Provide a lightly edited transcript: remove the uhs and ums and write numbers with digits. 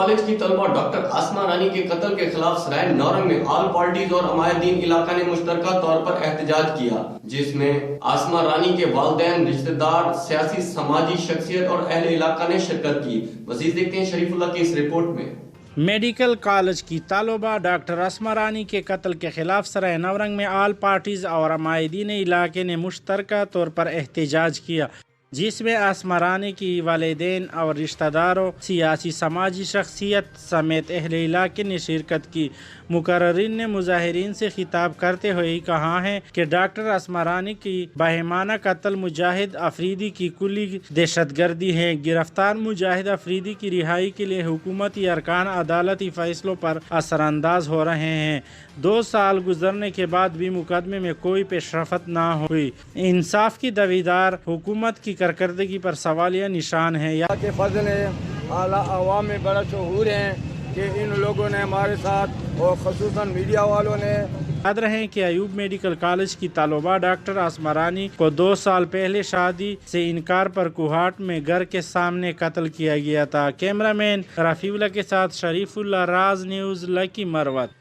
College کی طالبہ doctor Asma رانی کے قتل کے خلاف سراۓ نورنگ میں آل پارٹیز اور عمائدین علاقہ نے مشترکہ طور پر احتجاج کیا، جس میں عاصمہ رانی کے والدین، رشتہ دار، سیاسی سماجی شخصیت اور اہل علاقہ نے شرکت کی۔ مزید دیکھتے ہیں شریف اللہ کی اس رپورٹ میں۔ میڈیکل کالج کی طالبہ ڈاکٹر عاصمہ رانی کے قتل کے خلاف سراۓ نورنگ میں آل پارٹیز اور عمائدین علاقے نے مشترکہ طور پر احتجاج کیا، جس میں عاصمہ رانی کی والدین اور رشتہ داروں، سیاسی سماجی شخصیت سمیت اہل علاقے نے شرکت کی۔ مقررین نے مظاہرین سے خطاب کرتے ہوئے کہا ہے کہ ڈاکٹر عاصمہ رانی کی باہمانہ قتل مجاہد افریدی کی کلی دہشت گردی ہے۔ گرفتار مجاہد افریدی کی رہائی کے لیے حکومتی ارکان عدالتی فیصلوں پر اثر انداز ہو رہے ہیں۔ 2 سال گزرنے کے بعد بھی مقدمے میں کوئی پیش رفت نہ ہوئی۔ انصاف کی دویدار حکومت کی کارکردگی پر سوالیہ نشان ہے۔ کے فضل ہے، اعلیٰ عوام میں بڑا شعور ہے کہ ان لوگوں نے ہمارے ساتھ اور خصوصاً میڈیا والوں نے یاد رہے کہ ایوب میڈیکل کالج کی طالبہ ڈاکٹر عاصمہ رانی کو 2 سال پہلے شادی سے انکار پر کوہاٹ میں گھر کے سامنے قتل کیا گیا تھا۔ کیمرہ مین رفیع اللہ کے ساتھ شریف اللہ، راز نیوز، لکی مروت۔